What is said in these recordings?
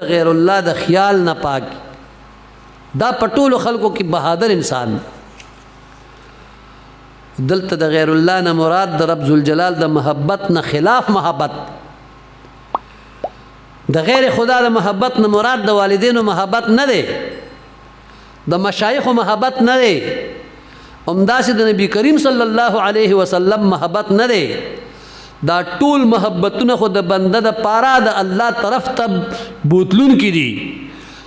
د غیر الله د خیال نه پاک دا پټول خلکو کې بهادر انسان دلته د غیر الله نه مراد د رب ذوالجلال د محبت نه خلاف محبت د غیر خدا د محبت نه مراد د والدینو محبت نه دی د مشایخو محبت نه دی همداسې د نبی کریم صلی الله علیه وسلم محبت نه دی دا ټول محبتونه خو د بنده د پاره د الله طرف ته بوتلون کی دي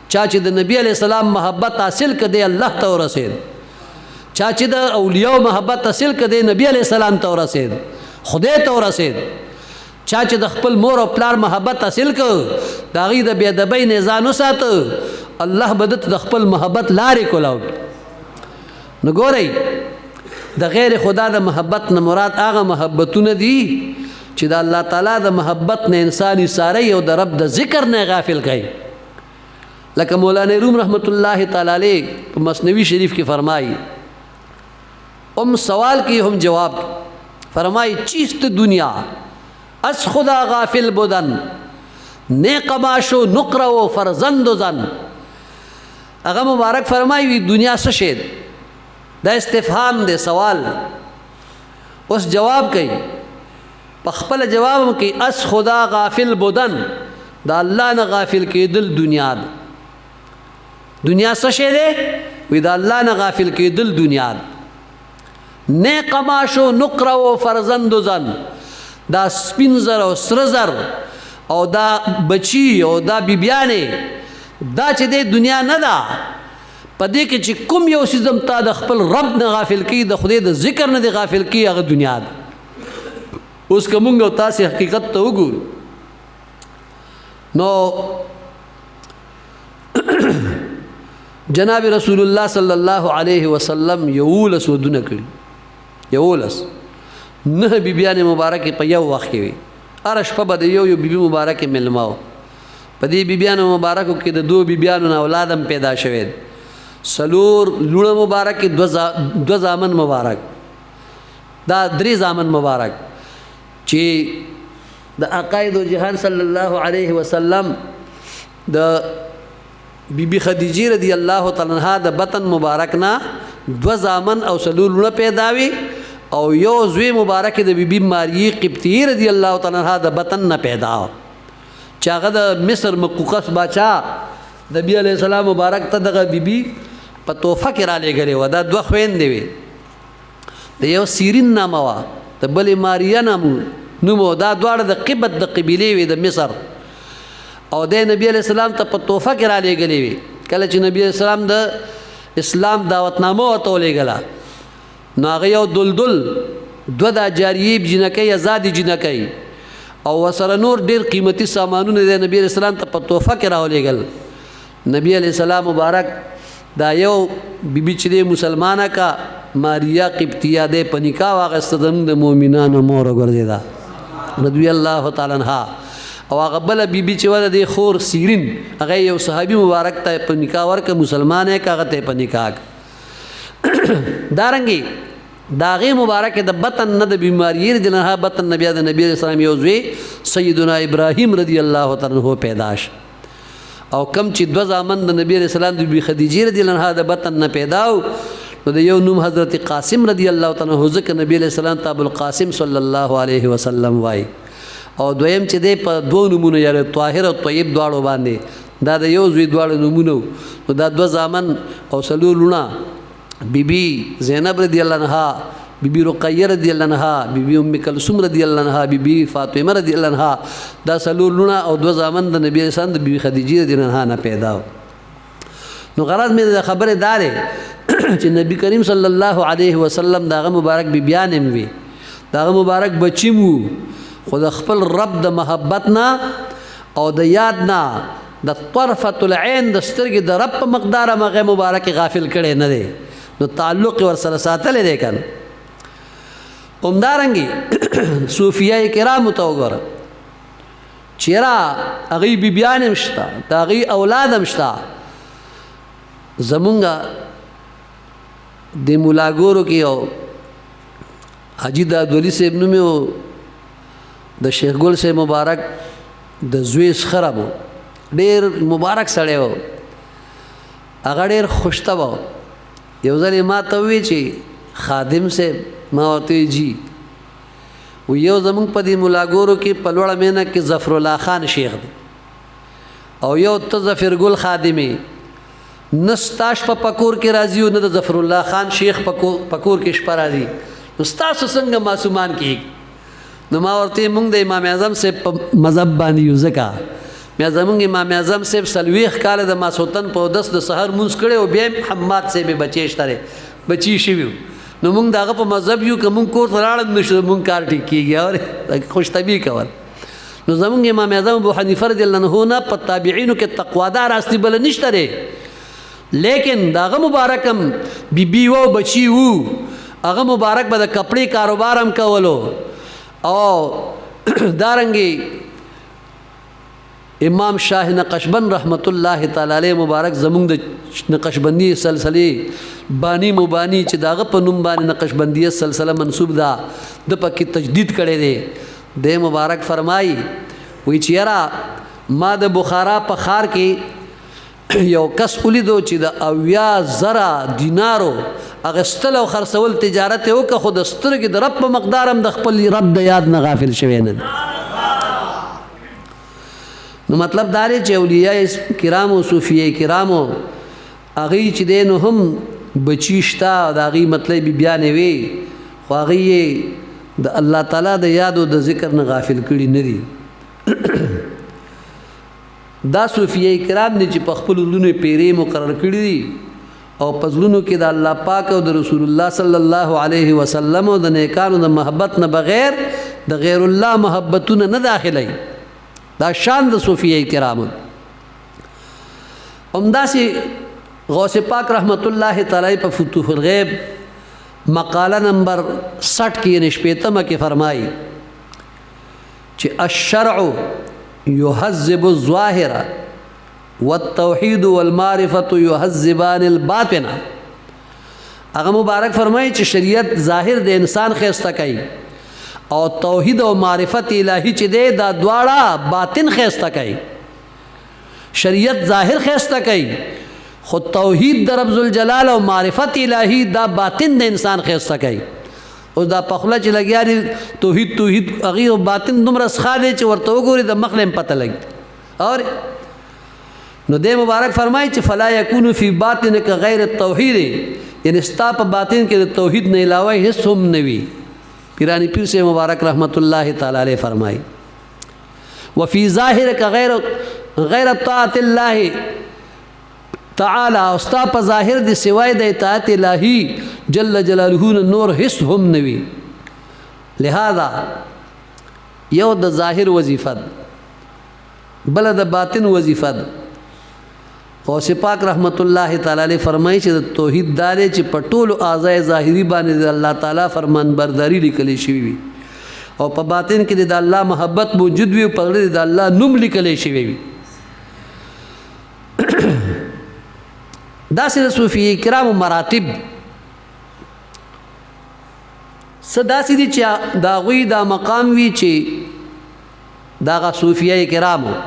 چا چې د نبی علیہ السلام محبت حاصل کړي الله ته ورسید چا چې د اولیاء محبت حاصل کړي نبی علیہ السلام ته ورسید خدای ته ورسید چا چې د خپل مور او پلار محبت حاصل کړ دا غي د بی ادبی نه ځان وساته الله بدت د خپل محبت لارې کولاو نو ګورئ د غیر خدا د محبت نه مراد هغه محبتونه دي چې د الله تعالی د محبت نه انسان ساري او د رب د ذکر نه غافل کړي لکه مولانا روم رحمت الله تعالی علیه په مثنوی شریف کې فرمایي سوال کی هم جواب فرمائی چیست دنیا از خدا غافل بودن نیک ماشو نقره و فرزند و زن اغا مبارک فرمائی وی دنیا سشید دا استفهام دے سوال اس جواب کئی پخپل جواب کی از خدا غافل بودن دا اللہ نا غافل کی دل دنیا دنیا سشید وی دا اللہ نا غافل کی دل دنیا نیک ماشو نقره و فرزند و زن دا سپین زر او سره زر او دا بچی او دا بیبیانه دا چې د دنیا نه ده پدې کې چې کوم یو سیزم تا د خپل رب نه غافل کی د خدای د ذکر نه دی غافل کی هغه دنیا ده اوس کومه تاسو حقیقت ته وګورئ نو جناب رسول الله صلی الله علیه وسلم یولس ودونه کړي یولس نه بیبیان مبارک په یو وخت کې وي ارش په بده یو بیبي مبارک ملماو په دې بیبیان مبارکو کې د دوه بیبیانو اولادم پیدا شوه سلور لونه مبارک دو زامن مبارک دا درې زامن مبارک چې د عقاید جهان صلی الله علیه وسلم د بیبي خدیجه رضی الله تعالی عنها د بطن مبارک نه دو زامن او سلور لونه پیداوي او یو زوی مبارک د بیبي ماری قبطی رضی الله تعالی عنها د بطن نه پیدا چاغه د مصر مقوقس بادشاہ نبی علیہ السلام مبارک ته دغه بیبي په توفه کې را لګلې و دا دوه خويندې وي د یو سیرین نامه وا د بلې ماریا نومو دا دواړه د قبط د قبیلې وي د مصر او د نبی علیہ السلام ته په توفه کې را لګلې وي کله چې نبی علیہ السلام د اسلام دعوتنامه ورته ولېږله نو هغه یو دلدل دوه د جاریب جنکۍ آزادې جنکۍ او وسره نور ډېر قیمتي سامانونه د نبی علیہ السلام ته په توفه کې راولېږل نبی علیہ السلام مبارک دا یو بیبي چې مسلمانه کا ماریا قبطیه د پنیکا واغسته د مؤمنانو مور وګرځیدا رضی الله تعالی عنها او هغه بل بیبي چې ول د خور سیرین هغه یو صحابي مبارک ته پنیکا ورکه مسلمانه کاغه ته پنیکا دارنګي داغه مبارک د بطن نه د بیماری د نه بطن نبی د نبی اسلام یو زوی سیدنا ابراهیم رضی الله تعالی عنہ پیداش او کم چې دو زامن د نبی رسول الله د بی خدیجه رضی الله عنها د بطن نه پیداو نو د یو نوم حضرت قاسم رضی الله تعالی عنہ ځکه نبی رسول الله ابو القاسم صلی الله علیه وسلم وای او دویم چې د په دوه نمونه یاره طاهر او طیب دواړو باندې دا د یو زوی دواړو نمونه نو دا دو زامن او سلولونه بیبي زینب رضی الله عنها بیبي رقیہ رضی الله عنها بیبي ام کلثوم رضی الله عنها بیبي فاطمه رضی الله عنها دا سلولونه او دو زامن د نبی رسول الله بیبي خدیجه رضی الله عنها نه پیدا نو غرض مې د خبره داره چې نبی کریم صلی الله علیه وسلم داغه مبارک بیبیان هم وي داغه مبارک بچیم خود خپل رب د محبت نه او د یاد نه د طرفه العين د سترګې د رب په مقدار مغه مبارک غافل کړي نه دي نو تعلق ور سره ساتل دي کن اومدارنګي صوفیای کرام ته وګوره چیرې هغه بیبیان مشتا دا هغه اولاد مشتا زمونږه د مولاګورو کې او حاجی دادولی صاحب نومو د شیخ ګل صاحب مبارک د زوی خرابو ډېر مبارک سړی و هغه ډېر خوشطبع و یو ځل یې ما ته ووی چې خادم صاحب ما ورته جی و یو زمونږ په دې ملاګورو کې په لوړه مینه کې ظفر الله خان شیخ دی او یو ته ظفر ګل خادمې نه ستاش په پکور کې راځي او نه د ظفر الله خان شیخ پکور کې شپه راځي نو ستاسو څنګه معصومان کېږي نو ما ورته مونږ د امام اعظم صاحب په مذهب باندې یو ځکه بیا زمونږ امام اعظم صاحب 40 کاله د ماسوتن په 10 د سحر مونځ کړی او بیا حماد صاحب بچی شته بچی شوي نو مونږ دغه په مذهب یو که مونږ کور ته راړم نشو مونږ کار ټیک کېږي او خوش طبعي کول نو زمونږ امام اعظم ابو حنیفه رضی الله عنه نه په تابعینو کې تقوادار اصلي بل نشته دی لیکن داغه مبارکم بیبي وو بچی وو هغه مبارک به د کپړې کاروبار هم کولو او دارنګي امام شاه نقشبند رحمت الله تعالی علیه مبارک زمونږ د نقشبندی سلسله بانی مبانی چې داغه په نوم باندې نقشبندیه سلسله منسوب ده د پکې تجدید کړي دي د مبارک فرمایي وی چې یاره ما د بخارا په خار کې یو کس ولیدو چې د 80,000 دینارو اغستل او خرڅول تجارت وکړه خو د سترګې د رب په مقدار هم د خپل رب د یاد نه غافل شوی نه نو مطلب دا دی چې اولیاء کرامو صوفیه کرامو هغوی چې دی نو هم بچي شته د هغوی مطلب بیانې وي خو هغوی د الله تعالی د یاد او د ذکر نه غافل کړي نه دي دا صوفیه کرام دي چې په خپلو زړونو پیرې مقرر کړي دي او په زړونو کې د الله پاک او د رسول الله صلی الله علیه وسلم او د نیکانو د محبت نه بغیر د غیر الله محبتونه نه داخلي دا شان د صوفیه کرام همداسې غوث پاک رحمت الله تعالی په فتوح الغیب مقاله نمبر 60 کې یعنی شپېتمه کې فرمایي چې الشرع يهذب الظاهر والتوحید والمعرفة يهذبان الباطن هغه مبارک فرمایي چې شریعت ظاهر د انسان خیسته کوي او توحید او معرفت الهی چې دی دا دواړه باطن خیسته کوي شریعت ظاهر خیسته کوي خو توحید د رب ذوالجلال او معرفت الهی دا باطن د انسان خیسته کوي او دا پخله چې لګیا دي توحید هغې او باطن دومره څښا دی چې ورته وګوري د مخ نه هم پته لګي اور نو دې مبارک فرمایي چې فلا یکون فی باطنک غیر التوحید یعنی ستا په باطن کې د توحید نه علاوه هیڅ هم نه وي پیرانی پیر سے مبارک رحمت الله تعالی علیہ فرمائی وفی ظاہرک غیر طاعت اللہ تعالی استا په ظاهر دی سوای د اطاعت الہی جل جلالہ نور حس هم نوی لہذا یو د ظاهر وظیفت بل د باطن وظیفت غوث پاک رحمت الله تعالی علیہ فرمایي چې د توحید دارې چې په ټولو اعضاء ظاهری باندې د الله تعالی فرمان برداری لیکلی شوی وي او په باطن کې د الله محبت موجود وي او په زړه د الله نوم لیکلی شوی وي داسې د صوفیه کرامو مراتب څه داسې دي چې د هغوی دا مقام وي چې دغه صوفیه کرامو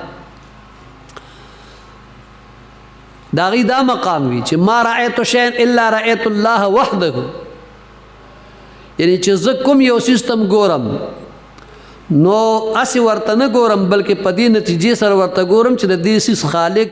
دا غي دا مقام وی چې ما رأيت شيئا الا رأيت الله وحده یعنی چې زه کوم یو سیستم ګورم نو اسی ورته نه ګورم بلکې په دې نتیجې سره ورته ګورم چې د دې سیس خالق